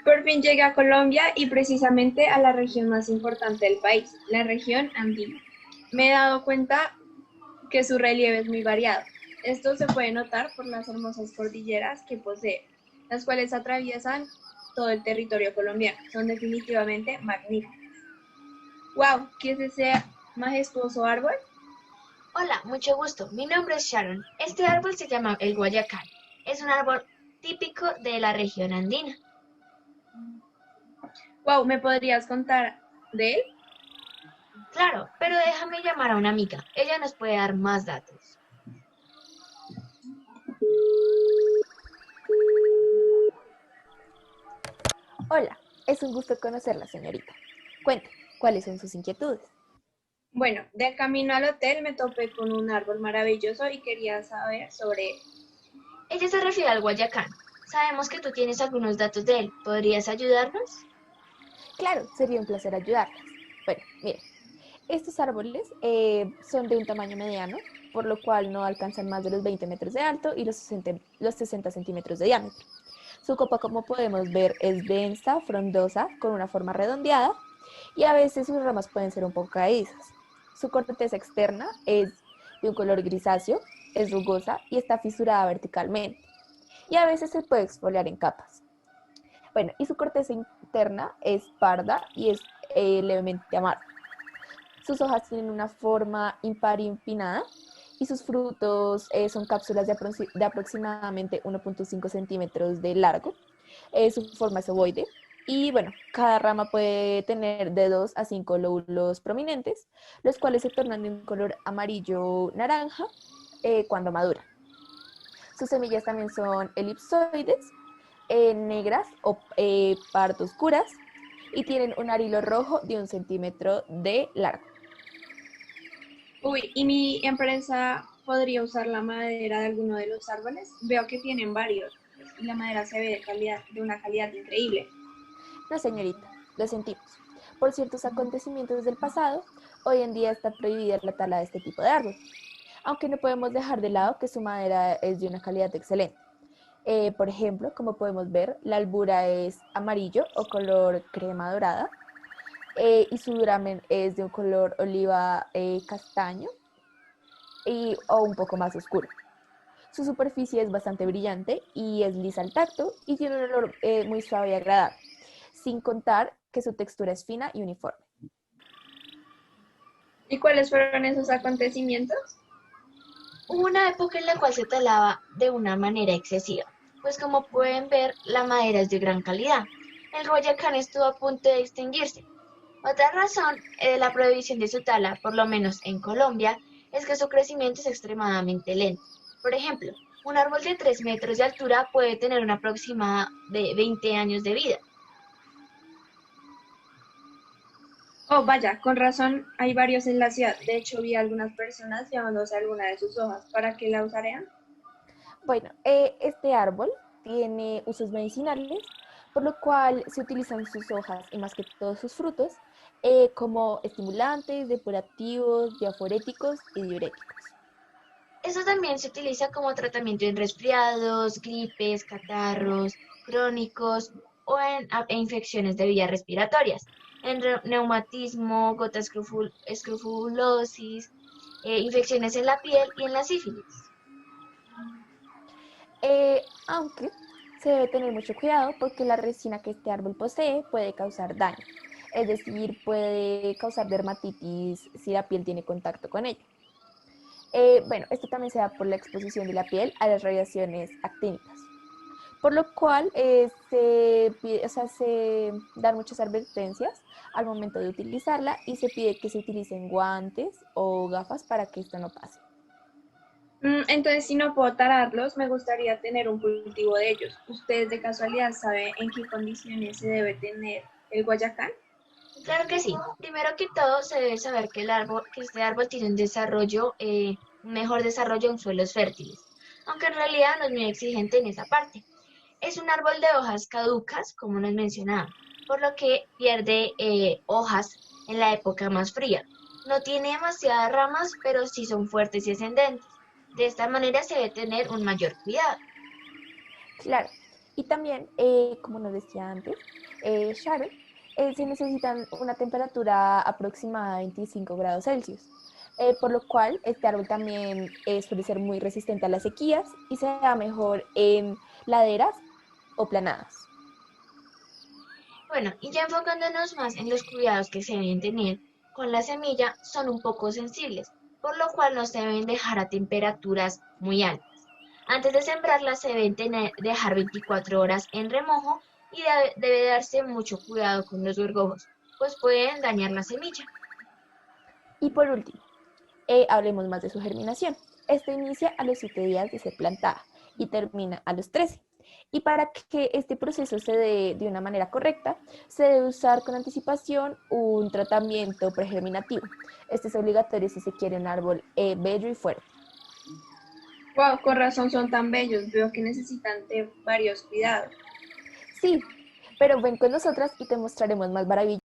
Por fin llegué a Colombia y precisamente a la región más importante del país, la región andina. Me he dado cuenta que su relieve es muy variado. Esto se puede notar por las hermosas cordilleras que posee, las cuales atraviesan todo el territorio colombiano. Son definitivamente magníficas. ¡Wow! ¿Qué es ese majestuoso árbol? Hola, mucho gusto. Mi nombre es Sharon. Este árbol se llama el guayacán. Es un árbol típico de la región andina. ¡Wow! ¿Me podrías contar de él? Claro, pero déjame llamar a una amiga. Ella nos puede dar más datos. Hola, es un gusto conocerla, señorita. Cuente, ¿cuáles son sus inquietudes? Bueno, de camino al hotel me topé con un árbol maravilloso y quería saber sobre él. Ella se refiere al guayacán. Sabemos que tú tienes algunos datos de él. ¿Podrías ayudarnos? Claro, sería un placer ayudarlas. Bueno, mire, estos árboles son de un tamaño mediano, por lo cual no alcanzan más de los 20 metros de alto y los 60 centímetros de diámetro. Su copa, como podemos ver, es densa, frondosa, con una forma redondeada y a veces sus ramas pueden ser un poco caídas. Su corteza externa es de un color grisáceo, es rugosa y está fisurada verticalmente y a veces se puede exfoliar en capas. Bueno, y su corteza interna es parda y es levemente amarga. Sus hojas tienen una forma impar y empinada y sus frutos son cápsulas de aproximadamente 1,5 centímetros de largo. Su forma es ovoide y bueno, cada rama puede tener de 2 a 5 lóbulos prominentes, los cuales se tornan de un color amarillo naranja cuando maduran. Sus semillas también son elipsoides, negras o pardo oscuras y tienen un arilo rojo de 1 centímetro de largo. Uy, ¿y mi empresa podría usar la madera de alguno de los árboles? Veo que tienen varios y la madera se ve de una calidad increíble. No, señorita, lo sentimos. Por ciertos acontecimientos del pasado, hoy en día está prohibida la tala de este tipo de árbol, aunque no podemos dejar de lado que su madera es de una calidad excelente. Por ejemplo, como podemos ver, la albura es amarillo o color crema dorada y su duramen es de un color oliva castaño o un poco más oscuro. Su superficie es bastante brillante y es lisa al tacto y tiene un olor muy suave y agradable, sin contar que su textura es fina y uniforme. ¿Y cuáles fueron esos acontecimientos? Hubo una época en la cual se talaba de una manera excesiva, pues como pueden ver, la madera es de gran calidad. El guayacán estuvo a punto de extinguirse. Otra razón de la prohibición de su tala, por lo menos en Colombia, es que su crecimiento es extremadamente lento. Por ejemplo, un árbol de 3 metros de altura puede tener una aproximada de 20 años de vida. Oh, vaya, con razón hay varios en la ciudad. De hecho, vi a algunas personas llevándose alguna de sus hojas. ¿Para qué la usarían? Bueno, este árbol tiene usos medicinales, por lo cual se utilizan sus hojas y más que todos sus frutos como estimulantes, depurativos, diaforéticos y diuréticos. Esto también se utiliza como tratamiento en resfriados, gripes, catarros crónicos o en infecciones de vías respiratorias, en neumatismo, gota escrofulosis, infecciones en la piel y en la sífilis. Aunque se debe tener mucho cuidado porque la resina que este árbol posee puede causar daño, es decir, puede causar dermatitis si la piel tiene contacto con ella. Bueno, esto también se da por la exposición de la piel a las radiaciones actínicas, por lo cual se dan muchas advertencias al momento de utilizarla y se pide que se utilicen guantes o gafas para que esto no pase. Entonces, si no puedo tararlos, me gustaría tener un cultivo de ellos. ¿Ustedes de casualidad saben en qué condiciones se debe tener el guayacán? Claro que sí. Primero que todo, se debe saber que este árbol tiene un mejor desarrollo en suelos fértiles, aunque en realidad no es muy exigente en esa parte. Es un árbol de hojas caducas, como nos mencionaba, por lo que pierde hojas en la época más fría. No tiene demasiadas ramas, pero sí son fuertes y ascendentes. De esta manera se debe tener un mayor cuidado. Claro, Y también, como nos decía antes, Sharon, se necesitan una temperatura aproximada de 25 grados Celsius, por lo cual este árbol también suele ser muy resistente a las sequías y se da mejor en laderas o planadas. Bueno, y ya enfocándonos más en los cuidados que se deben tener con la semilla, son un poco sensibles, por lo cual no se deben dejar a temperaturas muy altas. Antes de sembrarla se deben dejar 24 horas en remojo y debe darse mucho cuidado con los gorgojos, pues pueden dañar la semilla. Y por último, hablemos más de su germinación. Esta inicia a los 7 días de ser plantada y termina a los 13. Y para que este proceso se dé de una manera correcta, se debe usar con anticipación un tratamiento pregerminativo. Este es obligatorio si se quiere un árbol bello y fuerte. Wow, con razón son tan bellos. Veo que necesitan de varios cuidados. Sí, pero ven con nosotras y te mostraremos más maravillas